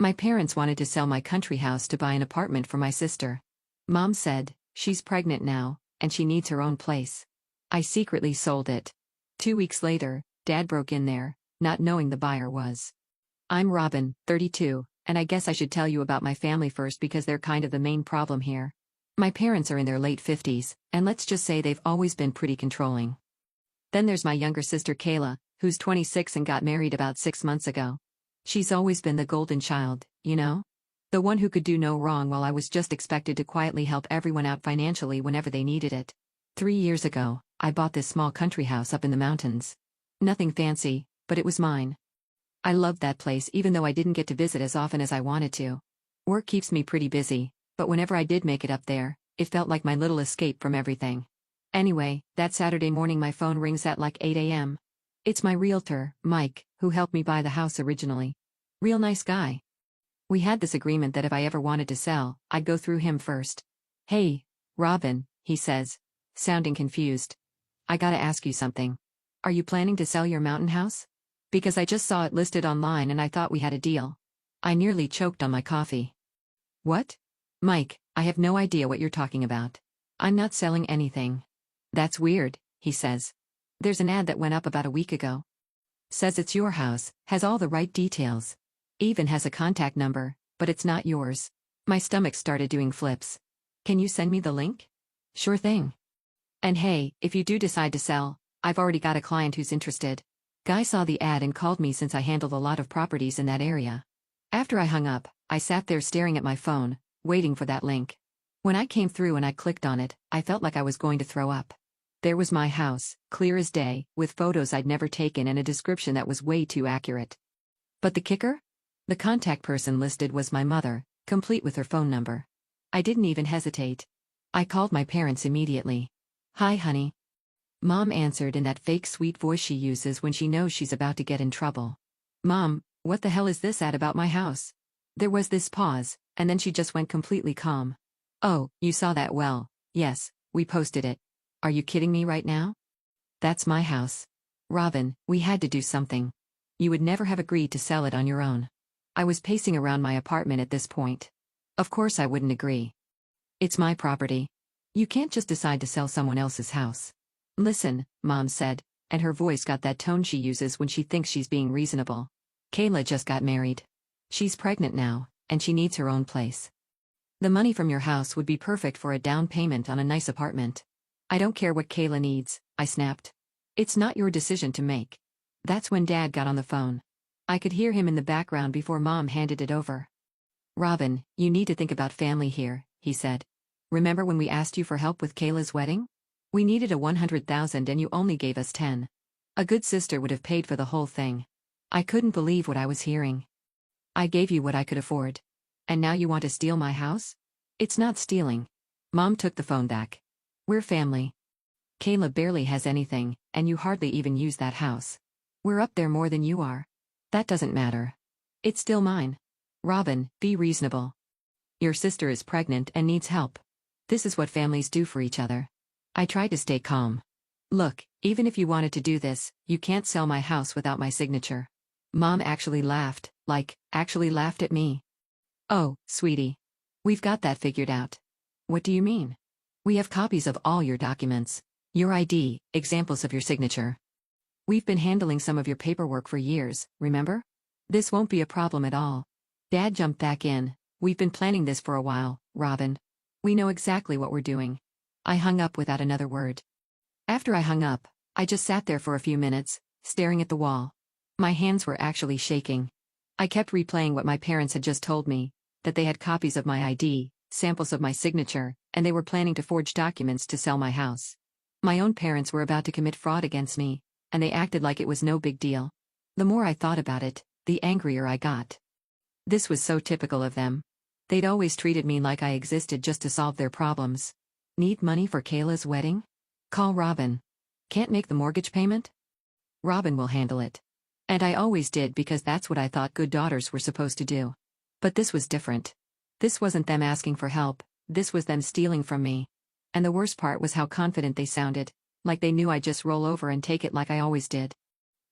My parents wanted to sell my country house to buy an apartment for my sister. Mom said, she's pregnant now, and she needs her own place. I secretly sold it. 2 weeks later, Dad broke in there, not knowing the buyer was. I'm Robin, 32, and I guess I should tell you about my family first because they're kind of the main problem here. My parents are in their late 50s, and let's just say they've always been pretty controlling. Then there's my younger sister Kayla, who's 26 and got married about 6 months ago. She's always been the golden child, you know? The one who could do no wrong while I was just expected to quietly help everyone out financially whenever they needed it. 3 years ago, I bought this small country house up in the mountains. Nothing fancy, but it was mine. I loved that place even though I didn't get to visit as often as I wanted to. Work keeps me pretty busy, but whenever I did make it up there, it felt like my little escape from everything. Anyway, that Saturday morning my phone rings at like 8 a.m. It's my realtor, Mike, who helped me buy the house originally. Real nice guy. We had this agreement that if I ever wanted to sell, I'd go through him first. Hey, Robin, he says, sounding confused. I gotta ask you something. Are you planning to sell your mountain house? Because I just saw it listed online and I thought we had a deal. I nearly choked on my coffee. What? Mike, I have no idea what you're talking about. I'm not selling anything. That's weird, he says. There's an ad that went up about a week ago. Says it's your house, has all the right details. Even has a contact number, but it's not yours. My stomach started doing flips. Can you send me the link? Sure thing. And hey, if you do decide to sell, I've already got a client who's interested. Guy saw the ad and called me since I handled a lot of properties in that area. After I hung up, I sat there staring at my phone, waiting for that link. When I came through and I clicked on it, I felt like I was going to throw up. There was my house, clear as day, with photos I'd never taken and a description that was way too accurate. But the kicker? The contact person listed was my mother, complete with her phone number. I didn't even hesitate. I called my parents immediately. Hi, honey. Mom answered in that fake sweet voice she uses when she knows she's about to get in trouble. Mom, what the hell is this ad about my house? There was this pause, and then she just went completely calm. Oh, you saw that well. Yes, we posted it. Are you kidding me right now? That's my house. Robin, we had to do something. You would never have agreed to sell it on your own. I was pacing around my apartment at this point. Of course I wouldn't agree. It's my property. You can't just decide to sell someone else's house. Listen, Mom said, and her voice got that tone she uses when she thinks she's being reasonable. Kayla just got married. She's pregnant now, and she needs her own place. The money from your house would be perfect for a down payment on a nice apartment. I don't care what Kayla needs, I snapped. It's not your decision to make. That's when Dad got on the phone. I could hear him in the background before Mom handed it over. Robin, you need to think about family here, he said. Remember when we asked you for help with Kayla's wedding? We needed a 100,000 and you only gave us 10. A good sister would have paid for the whole thing. I couldn't believe what I was hearing. I gave you what I could afford. And now you want to steal my house? It's not stealing. Mom took the phone back. We're family. Kayla barely has anything, and you hardly even use that house. We're up there more than you are. That doesn't matter. It's still mine. Robin, be reasonable. Your sister is pregnant and needs help. This is what families do for each other. I tried to stay calm. Look, even if you wanted to do this, you can't sell my house without my signature. Mom actually laughed, actually laughed at me. Oh, sweetie. We've got that figured out. What do you mean? We have copies of all your documents. Your ID, examples of your signature. We've been handling some of your paperwork for years, remember? This won't be a problem at all. Dad jumped back in. We've been planning this for a while, Robin. We know exactly what we're doing. I hung up without another word. After I hung up, I just sat there for a few minutes, staring at the wall. My hands were actually shaking. I kept replaying what my parents had just told me, that they had copies of my ID, samples of my signature, and they were planning to forge documents to sell my house. My own parents were about to commit fraud against me, and they acted like it was no big deal. The more I thought about it, the angrier I got. This was so typical of them. They'd always treated me like I existed just to solve their problems. Need money for Kayla's wedding? Call Robin. Can't make the mortgage payment? Robin will handle it. And I always did because that's what I thought good daughters were supposed to do. But this was different. This wasn't them asking for help, this was them stealing from me. And the worst part was how confident they sounded, like they knew I'd just roll over and take it like I always did.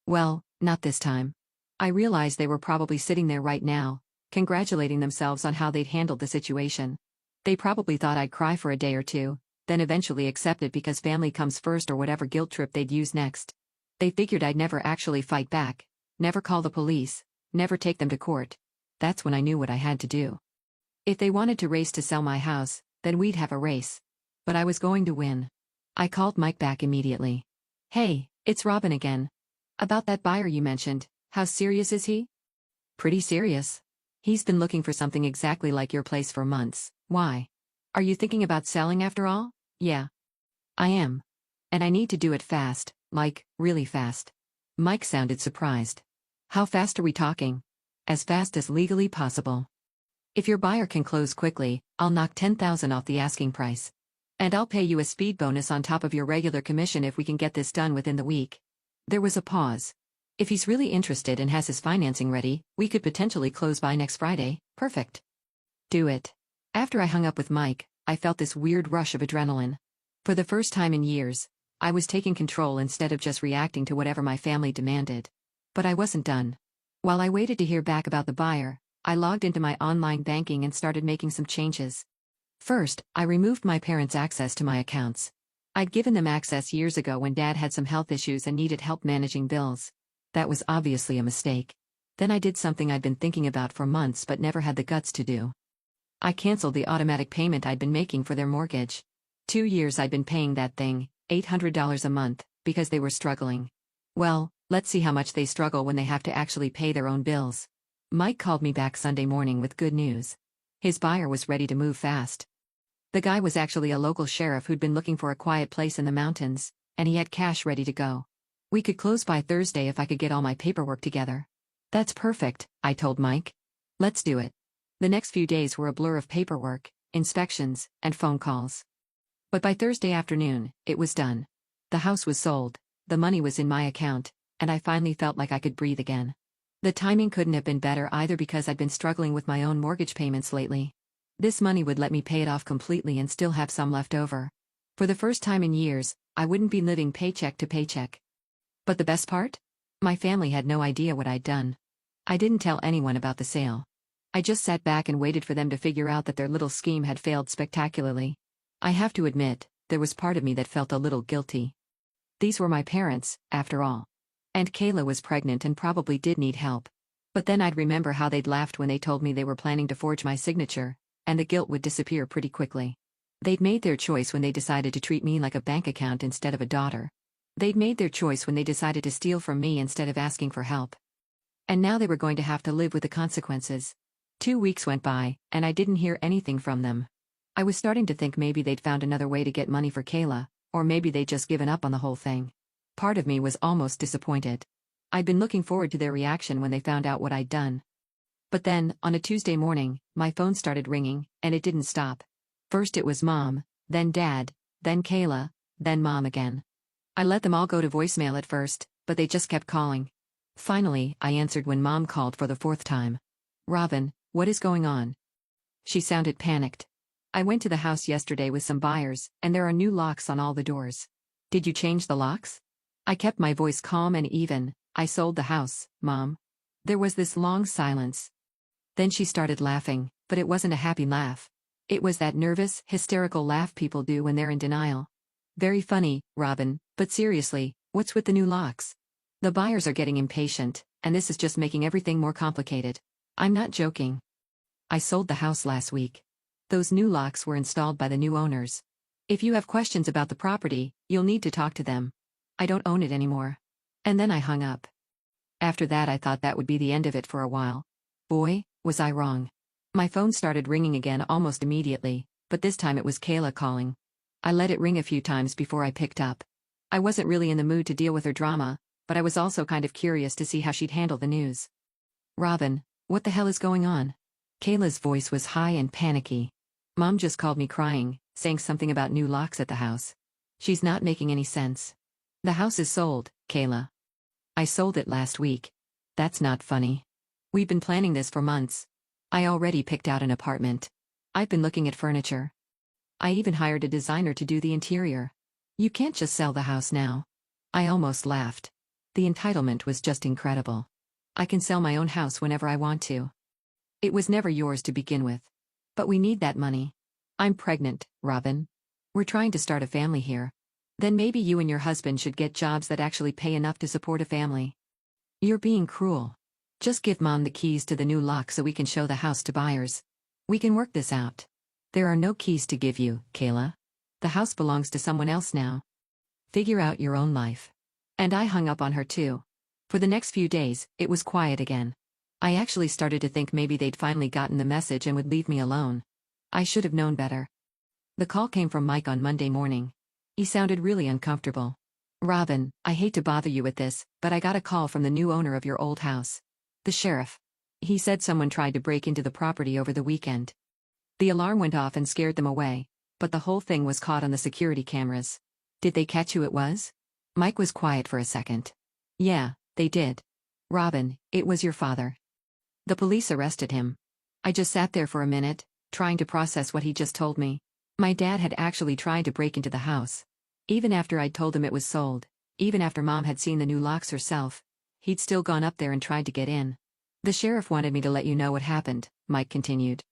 Well, not this time. I realized they were probably sitting there right now, congratulating themselves on how they'd handled the situation. They probably thought I'd cry for a day or two, then eventually accept it because family comes first or whatever guilt trip they'd use next. They figured I'd never actually fight back, never call the police, never take them to court. That's when I knew what I had to do. If they wanted to race to sell my house, then we'd have a race. But I was going to win. I called Mike back immediately. Hey, it's Robin again. About that buyer you mentioned, how serious is he? Pretty serious. He's been looking for something exactly like your place for months. Why? Are you thinking about selling after all? Yeah. I am. And I need to do it fast, like, really fast. Mike sounded surprised. How fast are we talking? As fast as legally possible. If your buyer can close quickly, I'll knock $10,000 off the asking price. And I'll pay you a speed bonus on top of your regular commission if we can get this done within the week. There was a pause. If he's really interested and has his financing ready, we could potentially close by next Friday. Perfect. Do it. After I hung up with Mike, I felt this weird rush of adrenaline. For the first time in years, I was taking control instead of just reacting to whatever my family demanded. But I wasn't done. While I waited to hear back about the buyer, I logged into my online banking and started making some changes. First, I removed my parents' access to my accounts. I'd given them access years ago when Dad had some health issues and needed help managing bills. That was obviously a mistake. Then I did something I'd been thinking about for months but never had the guts to do. I canceled the automatic payment I'd been making for their mortgage. 2 years I'd been paying that thing, $800 a month, because they were struggling. Well, let's see how much they struggle when they have to actually pay their own bills. Mike called me back Sunday morning with good news. His buyer was ready to move fast. The guy was actually a local sheriff who'd been looking for a quiet place in the mountains, and he had cash ready to go. We could close by Thursday if I could get all my paperwork together. That's perfect, I told Mike. Let's do it. The next few days were a blur of paperwork, inspections, and phone calls. But by Thursday afternoon, it was done. The house was sold, the money was in my account, and I finally felt like I could breathe again. The timing couldn't have been better either because I'd been struggling with my own mortgage payments lately. This money would let me pay it off completely and still have some left over. For the first time in years, I wouldn't be living paycheck to paycheck. But the best part? My family had no idea what I'd done. I didn't tell anyone about the sale. I just sat back and waited for them to figure out that their little scheme had failed spectacularly. I have to admit, there was part of me that felt a little guilty. These were my parents, after all. And Kayla was pregnant and probably did need help. But then I'd remember how they'd laughed when they told me they were planning to forge my signature, and the guilt would disappear pretty quickly. They'd made their choice when they decided to treat me like a bank account instead of a daughter. They'd made their choice when they decided to steal from me instead of asking for help. And now they were going to have to live with the consequences. 2 weeks went by, and I didn't hear anything from them. I was starting to think maybe they'd found another way to get money for Kayla, or maybe they'd just given up on the whole thing. Part of me was almost disappointed. I'd been looking forward to their reaction when they found out what I'd done. But then, on a Tuesday morning, my phone started ringing, and it didn't stop. First it was Mom, then Dad, then Kayla, then Mom again. I let them all go to voicemail at first, but they just kept calling. Finally, I answered when Mom called for the 4th time. Robin, what is going on? She sounded panicked. I went to the house yesterday with some buyers, and there are new locks on all the doors. Did you change the locks? I kept my voice calm and even. I sold the house, Mom. There was this long silence. Then she started laughing, but it wasn't a happy laugh. It was that nervous, hysterical laugh people do when they're in denial. Very funny, Robin, but seriously, what's with the new locks? The buyers are getting impatient, and this is just making everything more complicated. I'm not joking. I sold the house last week. Those new locks were installed by the new owners. If you have questions about the property, you'll need to talk to them. I don't own it anymore. And then I hung up. After that I thought that would be the end of it for a while. Boy, was I wrong. My phone started ringing again almost immediately, but this time it was Kayla calling. I let it ring a few times before I picked up. I wasn't really in the mood to deal with her drama, but I was also kind of curious to see how she'd handle the news. Robin, what the hell is going on? Kayla's voice was high and panicky. Mom just called me crying, saying something about new locks at the house. She's not making any sense. The house is sold, Kayla. I sold it last week. That's not funny. We've been planning this for months. I already picked out an apartment. I've been looking at furniture. I even hired a designer to do the interior. You can't just sell the house now. I almost laughed. The entitlement was just incredible. I can sell my own house whenever I want to. It was never yours to begin with. But we need that money. I'm pregnant, Robin. We're trying to start a family here. Then maybe you and your husband should get jobs that actually pay enough to support a family. You're being cruel. Just give Mom the keys to the new lock so we can show the house to buyers. We can work this out. There are no keys to give you, Kayla. The house belongs to someone else now. Figure out your own life. And I hung up on her too. For the next few days, it was quiet again. I actually started to think maybe they'd finally gotten the message and would leave me alone. I should have known better. The call came from Mike on Monday morning. He sounded really uncomfortable. Robin, I hate to bother you with this, but I got a call from the new owner of your old house. The sheriff. He said someone tried to break into the property over the weekend. The alarm went off and scared them away, but the whole thing was caught on the security cameras. Did they catch who it was? Mike was quiet for a second. Yeah, they did. Robin, it was your father. The police arrested him. I just sat there for a minute, trying to process what he just told me. My dad had actually tried to break into the house. Even after I'd told him it was sold, even after Mom had seen the new locks herself, he'd still gone up there and tried to get in. The sheriff wanted me to let you know what happened, Mike continued.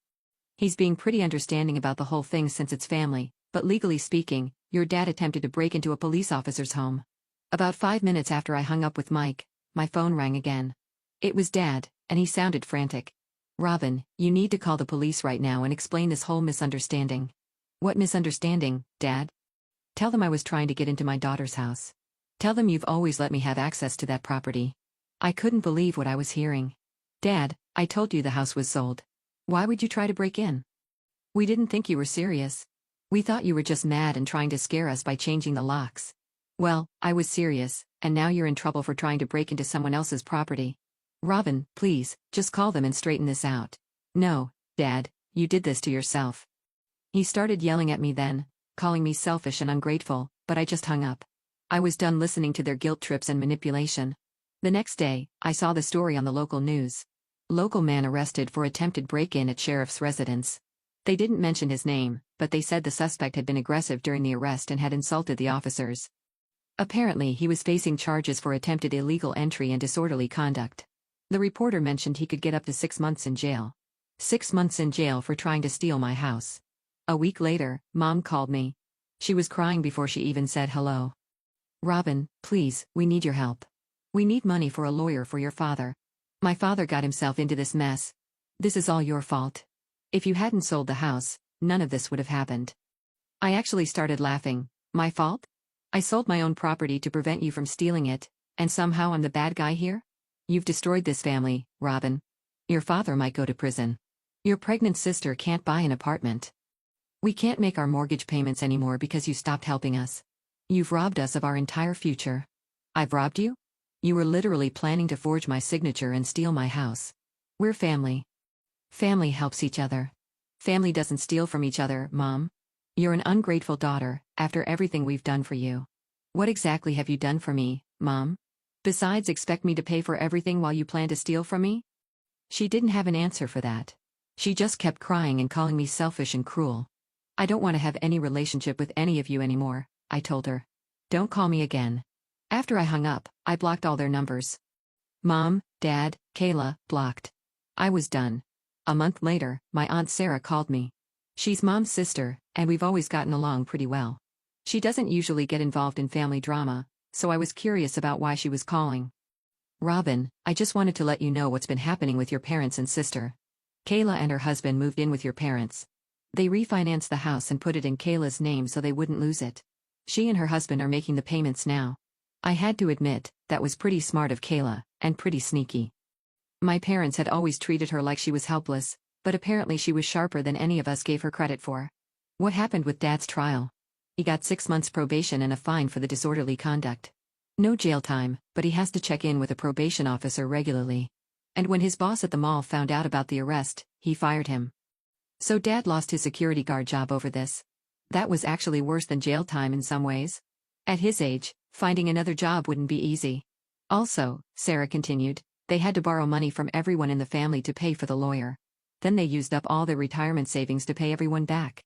He's being pretty understanding about the whole thing since it's family, but legally speaking, your dad attempted to break into a police officer's home. About 5 minutes after I hung up with Mike, my phone rang again. It was Dad, and he sounded frantic. Robin, you need to call the police right now and explain this whole misunderstanding. What misunderstanding, Dad? Tell them I was trying to get into my daughter's house. Tell them you've always let me have access to that property. I couldn't believe what I was hearing. Dad, I told you the house was sold. Why would you try to break in? We didn't think you were serious. We thought you were just mad and trying to scare us by changing the locks. Well, I was serious, and now you're in trouble for trying to break into someone else's property. Robin, please, just call them and straighten this out. No, Dad, you did this to yourself. He started yelling at me then, calling me selfish and ungrateful, but I just hung up. I was done listening to their guilt trips and manipulation. The next day, I saw the story on the local news. Local man arrested for attempted break-in at sheriff's residence. They didn't mention his name, but they said the suspect had been aggressive during the arrest and had insulted the officers. Apparently he was facing charges for attempted illegal entry and disorderly conduct. The reporter mentioned he could get up to 6 months in jail. 6 months in jail for trying to steal my house. A week later, Mom called me. She was crying before she even said hello. Robin, please, we need your help. We need money for a lawyer for your father. My father got himself into this mess. This is all your fault. If you hadn't sold the house, none of this would have happened. I actually started laughing. My fault? I sold my own property to prevent you from stealing it, and somehow I'm the bad guy here? You've destroyed this family, Robin. Your father might go to prison. Your pregnant sister can't buy an apartment. We can't make our mortgage payments anymore because you stopped helping us. You've robbed us of our entire future. I've robbed you? You were literally planning to forge my signature and steal my house. We're family. Family helps each other. Family doesn't steal from each other, Mom. You're an ungrateful daughter, after everything we've done for you. What exactly have you done for me, Mom? Besides expect me to pay for everything while you plan to steal from me? She didn't have an answer for that. She just kept crying and calling me selfish and cruel. I don't want to have any relationship with any of you anymore, I told her. Don't call me again. After I hung up, I blocked all their numbers. Mom, Dad, Kayla, blocked. I was done. A month later, my Aunt Sarah called me. She's Mom's sister, and we've always gotten along pretty well. She doesn't usually get involved in family drama, so I was curious about why she was calling. Robin, I just wanted to let you know what's been happening with your parents and sister. Kayla and her husband moved in with your parents. They refinanced the house and put it in Kayla's name so they wouldn't lose it. She and her husband are making the payments now. I had to admit, that was pretty smart of Kayla, and pretty sneaky. My parents had always treated her like she was helpless, but apparently she was sharper than any of us gave her credit for. What happened with Dad's trial? He got 6 months probation and a fine for the disorderly conduct. No jail time, but he has to check in with a probation officer regularly. And when his boss at the mall found out about the arrest, he fired him. So Dad lost his security guard job over this. That was actually worse than jail time in some ways. At his age, finding another job wouldn't be easy. Also, Sarah continued, they had to borrow money from everyone in the family to pay for the lawyer. Then they used up all their retirement savings to pay everyone back.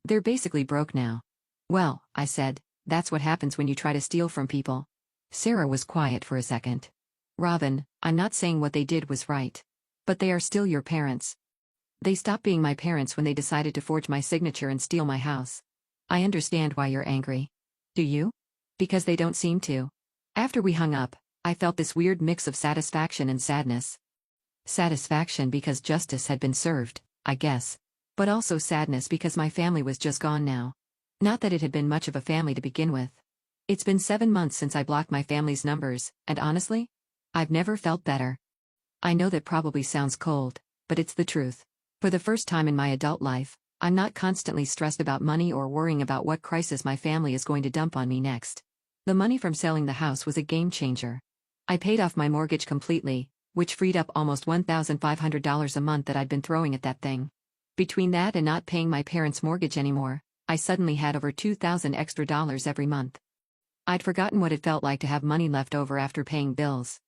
They're basically broke now. Well, I said, that's what happens when you try to steal from people. Sarah was quiet for a second. Robin, I'm not saying what they did was right. But they are still your parents. They stopped being my parents when they decided to forge my signature and steal my house. I understand why you're angry. Do you? Because they don't seem to. After we hung up, I felt this weird mix of satisfaction and sadness. Satisfaction because justice had been served, I guess. But also sadness because my family was just gone now. Not that it had been much of a family to begin with. It's been 7 months since I blocked my family's numbers, and honestly, I've never felt better. I know that probably sounds cold, but it's the truth. For the first time in my adult life, I'm not constantly stressed about money or worrying about what crisis my family is going to dump on me next. The money from selling the house was a game changer. I paid off my mortgage completely, which freed up almost $1,500 a month that I'd been throwing at that thing. Between that and not paying my parents' mortgage anymore, I suddenly had over $2,000 extra every month. I'd forgotten what it felt like to have money left over after paying bills.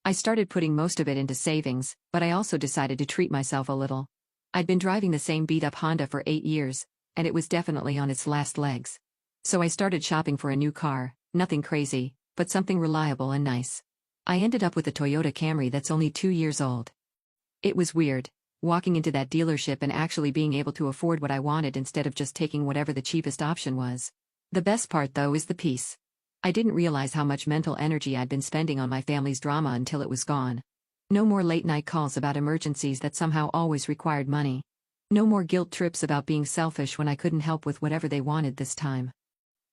I started putting most of it into savings, but I also decided to treat myself a little. I'd been driving the same beat-up Honda for 8 years, and it was definitely on its last legs. So I started shopping for a new car, nothing crazy, but something reliable and nice. I ended up with a Toyota Camry that's only 2 years old. It was weird, walking into that dealership and actually being able to afford what I wanted instead of just taking whatever the cheapest option was. The best part though is the peace. I didn't realize how much mental energy I'd been spending on my family's drama until it was gone. No more late-night calls about emergencies that somehow always required money. No more guilt trips about being selfish when I couldn't help with whatever they wanted this time.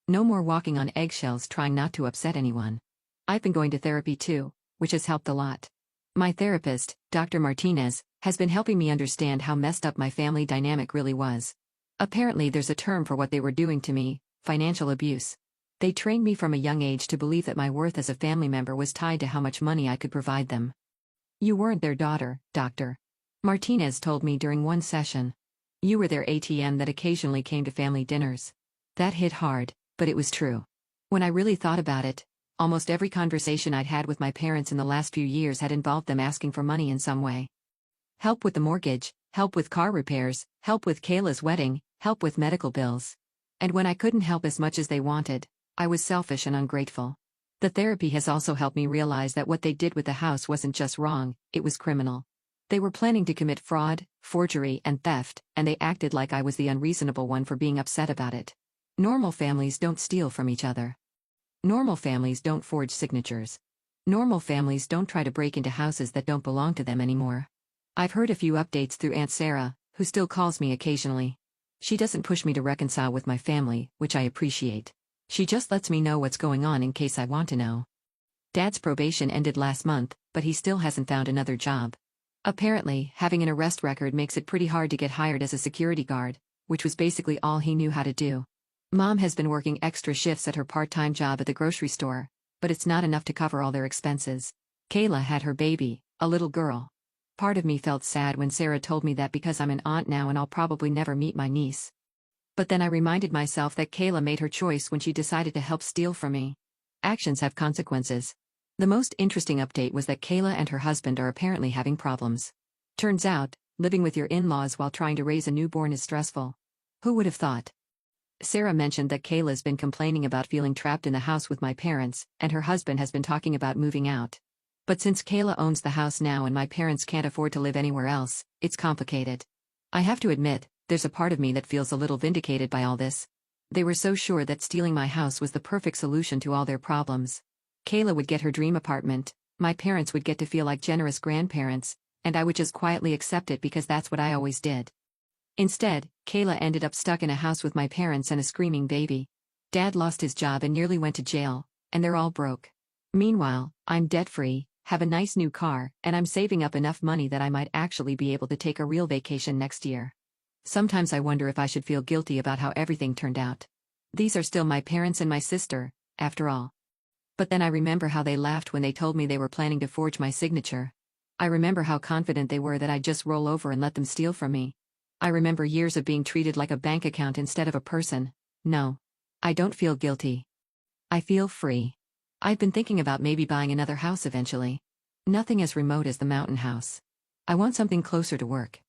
No more walking on eggshells trying not to upset anyone. I've been going to therapy too, which has helped a lot. My therapist, Dr. Martinez, has been helping me understand how messed up my family dynamic really was. Apparently there's a term for what they were doing to me: financial abuse. They trained me from a young age to believe that my worth as a family member was tied to how much money I could provide them. You weren't their daughter, Dr. Martinez told me during one session. You were their ATM that occasionally came to family dinners. That hit hard, but it was true. When I really thought about it, almost every conversation I'd had with my parents in the last few years had involved them asking for money in some way. Help with the mortgage, help with car repairs, help with Kayla's wedding, help with medical bills. And when I couldn't help as much as they wanted, I was selfish and ungrateful. The therapy has also helped me realize that what they did with the house wasn't just wrong, it was criminal. They were planning to commit fraud, forgery, and theft, and they acted like I was the unreasonable one for being upset about it. Normal families don't steal from each other. Normal families don't forge signatures. Normal families don't try to break into houses that don't belong to them anymore. I've heard a few updates through Aunt Sarah, who still calls me occasionally. She doesn't push me to reconcile with my family, which I appreciate. She just lets me know what's going on in case I want to know. Dad's probation ended last month, but he still hasn't found another job. Apparently, having an arrest record makes it pretty hard to get hired as a security guard, which was basically all he knew how to do. Mom has been working extra shifts at her part-time job at the grocery store, but it's not enough to cover all their expenses. Kayla had her baby, a little girl. Part of me felt sad when Sarah told me that because I'm an aunt now and I'll probably never meet my niece. But then I reminded myself that Kayla made her choice when she decided to help steal from me. Actions have consequences. The most interesting update was that Kayla and her husband are apparently having problems. Turns out, living with your in-laws while trying to raise a newborn is stressful. Who would have thought? Sarah mentioned that Kayla's been complaining about feeling trapped in the house with my parents, and her husband has been talking about moving out. But since Kayla owns the house now and my parents can't afford to live anywhere else, it's complicated. I have to admit, there's a part of me that feels a little vindicated by all this. They were so sure that stealing my house was the perfect solution to all their problems. Kayla would get her dream apartment, my parents would get to feel like generous grandparents, and I would just quietly accept it because that's what I always did. Instead, Kayla ended up stuck in a house with my parents and a screaming baby. Dad lost his job and nearly went to jail, and they're all broke. Meanwhile, I'm debt-free, have a nice new car, and I'm saving up enough money that I might actually be able to take a real vacation next year. Sometimes I wonder if I should feel guilty about how everything turned out. These are still my parents and my sister, after all. But then I remember how they laughed when they told me they were planning to forge my signature. I remember how confident they were that I'd just roll over and let them steal from me. I remember years of being treated like a bank account instead of a person. No. I don't feel guilty. I feel free. I've been thinking about maybe buying another house eventually. Nothing as remote as the mountain house. I want something closer to work.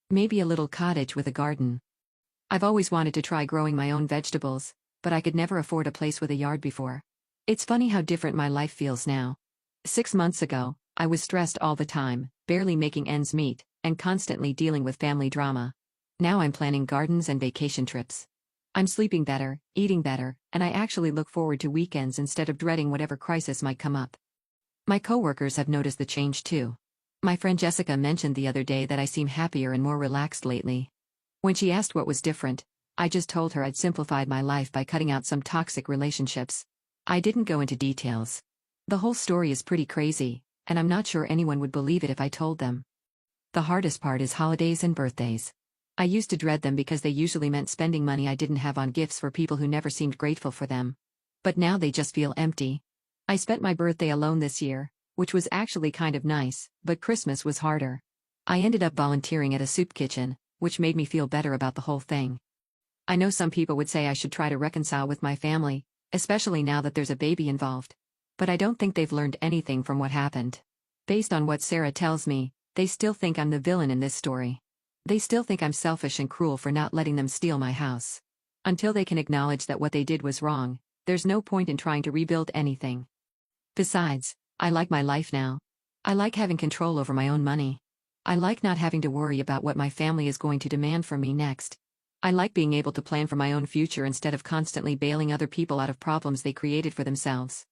Maybe a little cottage with a garden. I've always wanted to try growing my own vegetables, but I could never afford a place with a yard before. It's funny how different my life feels now. 6 months ago, I was stressed all the time, barely making ends meet, and constantly dealing with family drama. Now I'm planning gardens and vacation trips. I'm sleeping better, eating better, and I actually look forward to weekends instead of dreading whatever crisis might come up. My coworkers have noticed the change too. My friend Jessica mentioned the other day that I seem happier and more relaxed lately. When she asked what was different, I just told her I'd simplified my life by cutting out some toxic relationships. I didn't go into details. The whole story is pretty crazy, and I'm not sure anyone would believe it if I told them. The hardest part is holidays and birthdays. I used to dread them because they usually meant spending money I didn't have on gifts for people who never seemed grateful for them. But now they just feel empty. I spent my birthday alone this year, which was actually kind of nice, but Christmas was harder. I ended up volunteering at a soup kitchen, which made me feel better about the whole thing. I know some people would say I should try to reconcile with my family, especially now that there's a baby involved. But I don't think they've learned anything from what happened. Based on what Sarah tells me, they still think I'm the villain in this story. They still think I'm selfish and cruel for not letting them steal my house. Until they can acknowledge that what they did was wrong, there's no point in trying to rebuild anything. Besides, I like my life now. I like having control over my own money. I like not having to worry about what my family is going to demand from me next. I like being able to plan for my own future instead of constantly bailing other people out of problems they created for themselves.